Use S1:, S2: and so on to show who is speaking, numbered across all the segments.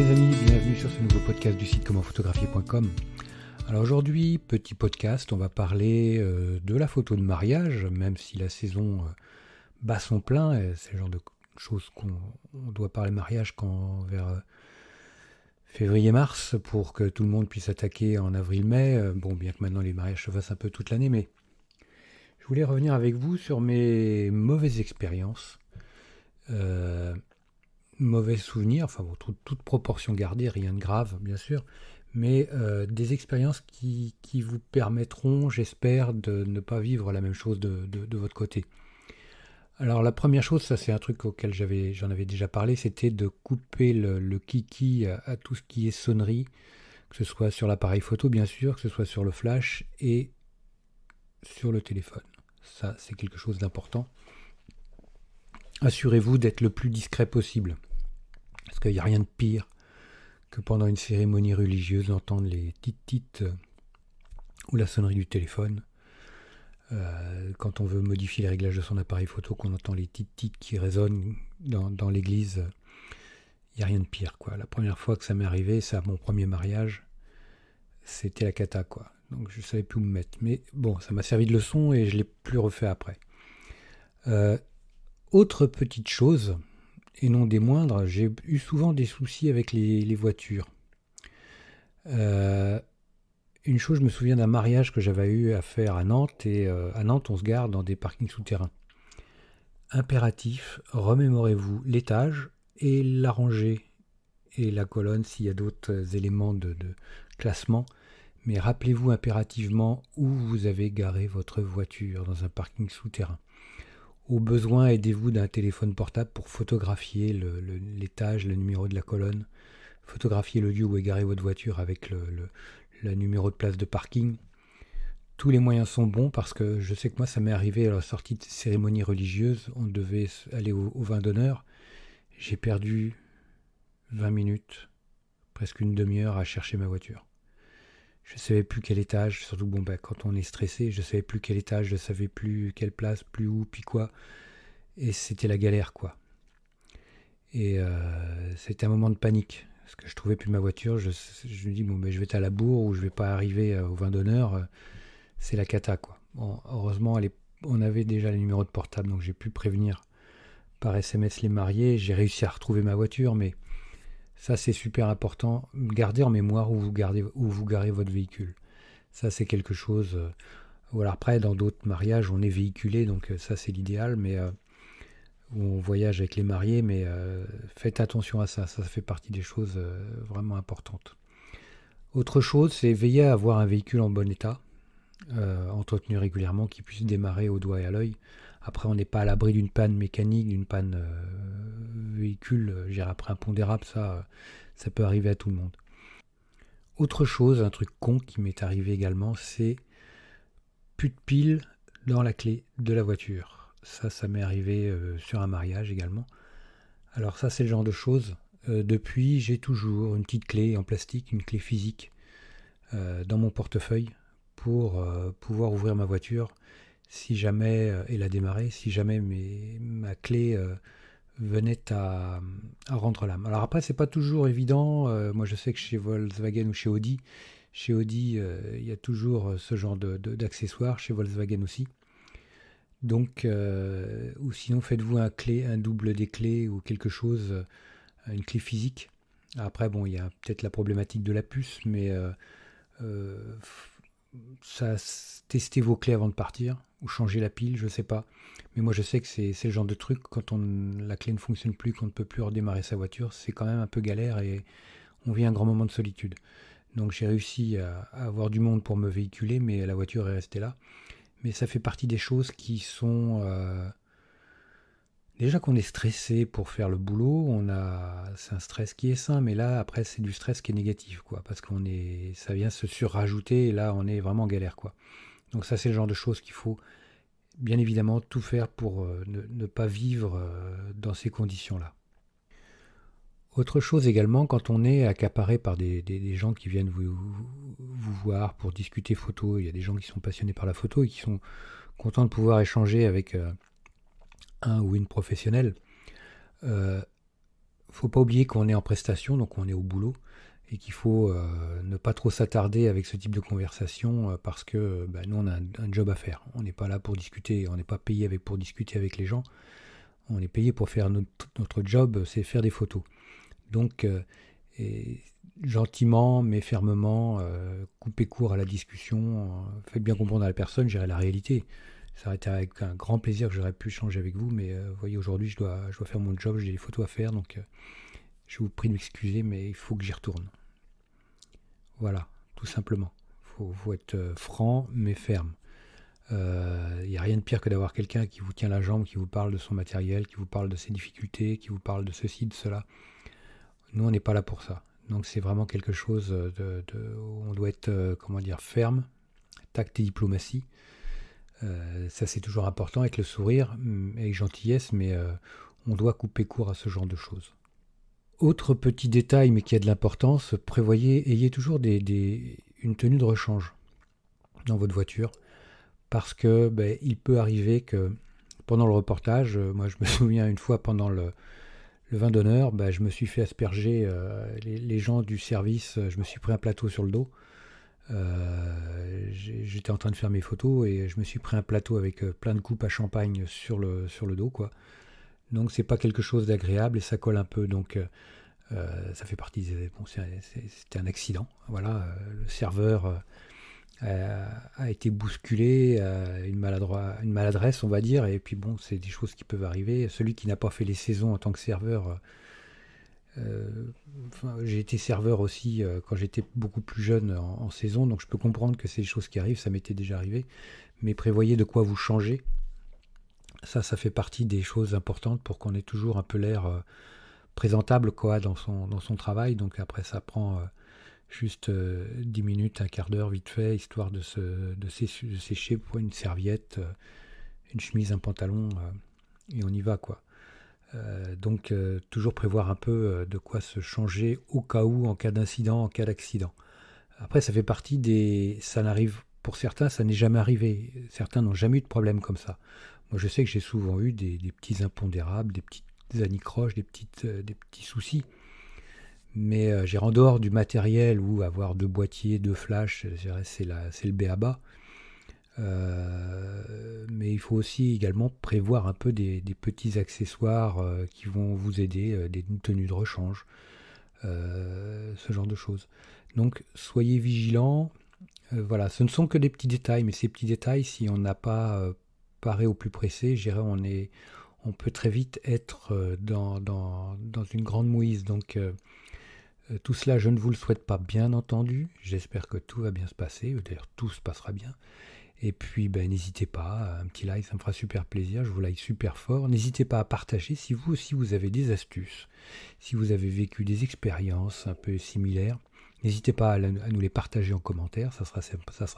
S1: mes amis, bienvenue sur ce nouveau podcast du site commentphotographier.com. Alors aujourd'hui, petit podcast, on va parler de la photo de mariage, même si la saison bat son plein, c'est le genre de choses qu'on doit parler mariage vers février-mars pour que tout le monde puisse attaquer en avril-mai. Bon, bien que maintenant les mariages se fassent un peu toute l'année, mais je voulais revenir avec vous sur mes mauvaises expériences. Mauvais souvenirs, enfin bon, toute proportion gardée, rien de grave bien sûr, mais des expériences qui vous permettront, j'espère, de ne pas vivre la même chose de votre côté. Alors la première chose, ça c'est un truc auquel j'en avais déjà parlé, c'était de couper le kiki à tout ce qui est sonnerie, que ce soit sur l'appareil photo bien sûr, que ce soit sur le flash et sur le téléphone. Ça c'est quelque chose d'important. Assurez-vous d'être le plus discret possible. Parce qu'il n'y a rien de pire que pendant une cérémonie religieuse d'entendre les tit-tit ou la sonnerie du téléphone. Quand on veut modifier les réglages de son appareil photo, qu'on entend les tit-tit qui résonnent dans l'église, il n'y a rien de pire, quoi. La première fois que ça m'est arrivé, c'est à mon premier mariage, c'était la cata, quoi. Donc je ne savais plus où me mettre. Mais bon, ça m'a servi de leçon et je ne l'ai plus refait après. Autre petite chose, et non des moindres, j'ai eu souvent des soucis avec les voitures. Une chose, je me souviens d'un mariage que j'avais eu à faire à Nantes, et à Nantes, on se gare dans des parkings souterrains. Impératif, remémorez-vous l'étage et la rangée et la colonne s'il y a d'autres éléments de classement, mais rappelez-vous impérativement où vous avez garé votre voiture dans un parking souterrain. Au besoin, aidez-vous d'un téléphone portable pour photographier l'étage, le numéro de la colonne, photographier le lieu où est garée votre voiture avec le numéro de place de parking. Tous les moyens sont bons parce que je sais que moi, ça m'est arrivé à la sortie de cérémonie religieuse. On devait aller au vin d'honneur. J'ai perdu 20 minutes, presque une demi-heure à chercher ma voiture. Je ne savais plus quel étage, surtout quand on est stressé, je ne savais plus quel étage, je ne savais plus quelle place, plus où, puis quoi. Et c'était la galère, quoi. Et c'était un moment de panique, parce que je ne trouvais plus ma voiture. Je me dis, je vais être à la bourre ou je ne vais pas arriver au vin d'honneur. C'est la cata, quoi. Bon, heureusement, on avait déjà les numéros de portable, donc j'ai pu prévenir par SMS les mariés. J'ai réussi à retrouver ma voiture, mais ça, c'est super important. Gardez en mémoire où vous garez votre véhicule. Ça, c'est quelque chose... Voilà, après, dans d'autres mariages, on est véhiculé, donc ça, c'est l'idéal, mais où on voyage avec les mariés, mais faites attention à ça. Ça fait partie des choses vraiment importantes. Autre chose, c'est veiller à avoir un véhicule en bon état, entretenu régulièrement, qui puisse démarrer au doigt et à l'œil. Après, on n'est pas à l'abri d'une panne mécanique, d'une panne véhicule. Après un pondérable, ça peut arriver à tout le monde. Autre chose, un truc con qui m'est arrivé également, c'est plus de piles dans la clé de la voiture. Ça m'est arrivé sur un mariage également. Alors ça, c'est le genre de choses. Depuis, j'ai toujours une petite clé en plastique, une clé physique dans mon portefeuille pour pouvoir ouvrir ma voiture si jamais, et la démarrer, si jamais ma clé venait à rendre l'âme. Alors après, c'est pas toujours évident. Moi, je sais que chez Volkswagen ou chez Audi, il y a toujours ce genre d'accessoires, chez Volkswagen aussi. Donc, ou sinon, faites-vous un double des clés ou quelque chose, une clé physique. Après, bon, il y a peut-être la problématique de la puce, mais testez vos clés avant de partir, ou changer la pile, je sais pas. Mais moi je sais que c'est le genre de truc, quand la clé ne fonctionne plus, qu'on ne peut plus redémarrer sa voiture, c'est quand même un peu galère et on vit un grand moment de solitude. Donc j'ai réussi à avoir du monde pour me véhiculer, mais la voiture est restée là. Mais ça fait partie des choses qui sont... Déjà qu'on est stressé pour faire le boulot, c'est un stress qui est sain, mais là après c'est du stress qui est négatif, quoi, parce ça vient se surrajouter et là on est vraiment en galère, quoi. Donc ça, c'est le genre de choses qu'il faut bien évidemment tout faire pour ne pas vivre dans ces conditions-là. Autre chose également, quand on est accaparé par des gens qui viennent vous voir pour discuter photo, il y a des gens qui sont passionnés par la photo et qui sont contents de pouvoir échanger avec un ou une professionnelle. faut pas oublier qu'on est en prestation, donc on est au boulot, et qu'il faut ne pas trop s'attarder avec ce type de conversation parce que nous on a un job à faire. On n'est pas là pour discuter, on n'est pas payé pour discuter avec les gens. On est payé pour faire notre job, c'est faire des photos. Donc gentiment mais fermement, coupez court à la discussion, faites bien comprendre à la personne, j'irai la réalité. Ça aurait été avec un grand plaisir que j'aurais pu échanger avec vous, mais vous voyez, aujourd'hui, je dois faire mon job, j'ai des photos à faire, donc je vous prie de m'excuser, mais il faut que j'y retourne. Voilà, tout simplement. Il faut être franc, mais ferme. Il n'y a rien de pire que d'avoir quelqu'un qui vous tient la jambe, qui vous parle de son matériel, qui vous parle de ses difficultés, qui vous parle de ceci, de cela. Nous, on n'est pas là pour ça. Donc c'est vraiment quelque chose on doit être, ferme, tact et diplomatie. Ça c'est toujours important avec le sourire, avec gentillesse, mais on doit couper court à ce genre de choses. Autre petit détail, mais qui a de l'importance, ayez toujours une tenue de rechange dans votre voiture, parce que il peut arriver que pendant le reportage, moi je me souviens une fois pendant le vin d'honneur, je me suis fait asperger les gens du service, je me suis pris un plateau sur le dos. J'étais en train de faire mes photos et je me suis pris un plateau avec plein de coupes à champagne sur le dos, quoi. Donc c'est pas quelque chose d'agréable et ça colle un peu, donc ça fait partie c'était un accident, voilà. Le serveur a été bousculé, une maladresse, on va dire, et puis bon, c'est des choses qui peuvent arriver. Celui qui n'a pas fait les saisons en tant que serveur, j'ai été serveur aussi quand j'étais beaucoup plus jeune en saison, donc je peux comprendre que c'est des choses qui arrivent, ça m'était déjà arrivé, mais prévoyez de quoi vous changer. Ça fait partie des choses importantes pour qu'on ait toujours un peu l'air présentable, quoi, dans son travail. Donc après ça prend juste 10 minutes, un quart d'heure vite fait, histoire de sécher pour une serviette, une chemise, un pantalon, et on y va, quoi. Donc toujours prévoir un peu de quoi se changer au cas où, en cas d'incident, en cas d'accident. Après ça fait partie ça n'arrive, pour certains ça n'est jamais arrivé, certains n'ont jamais eu de problème comme ça. Moi je sais que j'ai souvent eu des petits impondérables, des petites anicroches, des petits soucis, mais en dehors du matériel ou avoir 2 boîtiers, 2 flashs, c'est le b.a.-ba. Mais il faut aussi également prévoir un peu des petits accessoires qui vont vous aider, des tenues de rechange, ce genre de choses. Donc soyez vigilants. Voilà, ce ne sont que des petits détails, mais ces petits détails, si on n'a pas paré au plus pressé, on peut très vite être dans une grande mouise. Donc tout cela, je ne vous le souhaite pas, bien entendu. J'espère que tout va bien se passer. D'ailleurs, tout se passera bien. Et puis, n'hésitez pas, un petit like, ça me fera super plaisir, je vous like super fort. N'hésitez pas à partager si vous aussi vous avez des astuces, si vous avez vécu des expériences un peu similaires. N'hésitez pas à nous les partager en commentaire, ça sera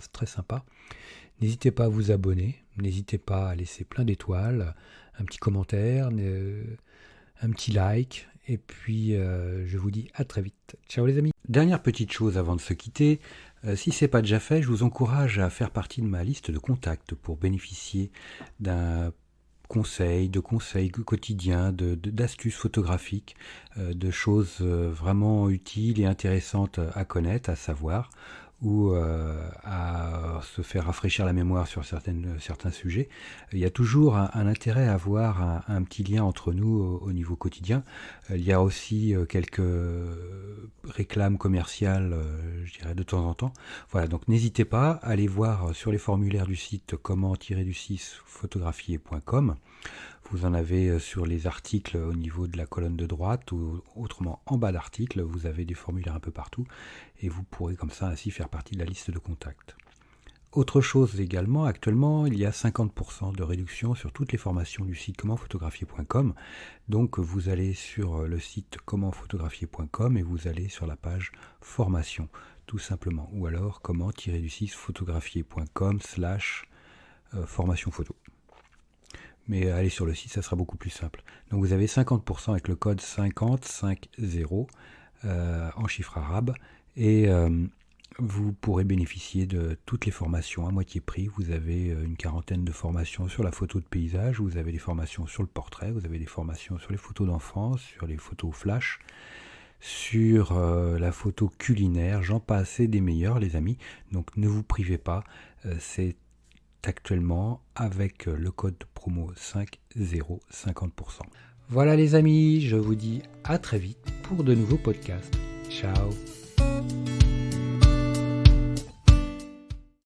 S1: très sympa. N'hésitez pas à vous abonner, n'hésitez pas à laisser plein d'étoiles, un petit commentaire, un petit like. Et puis, je vous dis à très vite. Ciao les amis. Dernière petite chose avant de se quitter, si ce n'est pas déjà fait, je vous encourage à faire partie de ma liste de contacts pour bénéficier de conseils quotidiens, d'astuces photographiques, de choses vraiment utiles et intéressantes à connaître, à savoir, ou à se faire rafraîchir la mémoire sur certains sujets. Il y a toujours un intérêt à avoir un petit lien entre nous au niveau quotidien. Il y a aussi quelques réclames commerciales, je dirais, de temps en temps. Voilà, donc n'hésitez pas à aller voir sur les formulaires du site comment-photographier.com. Vous en avez sur les articles au niveau de la colonne de droite ou autrement en bas d'article, vous avez des formulaires un peu partout et vous pourrez comme ça ainsi faire partie de la liste de contacts. Autre chose également, actuellement il y a 50% de réduction sur toutes les formations du site comment-photographier.com. Donc vous allez sur le site comment-photographier.com et vous allez sur la page formation tout simplement, ou alors comment-photographier.com/formation photo. Mais allez sur le site, ça sera beaucoup plus simple. Donc vous avez 50% avec le code 50 en chiffres arabes et Vous pourrez bénéficier de toutes les formations à moitié prix. Vous avez une quarantaine de formations sur la photo de paysage, vous avez des formations sur le portrait, vous avez des formations sur les photos d'enfance, sur les photos flash, sur la photo culinaire, j'en passe et des meilleurs les amis. Donc ne vous privez pas, c'est actuellement avec le code promo 50 50%. Voilà les amis, je vous dis à très vite pour de nouveaux podcasts. Ciao.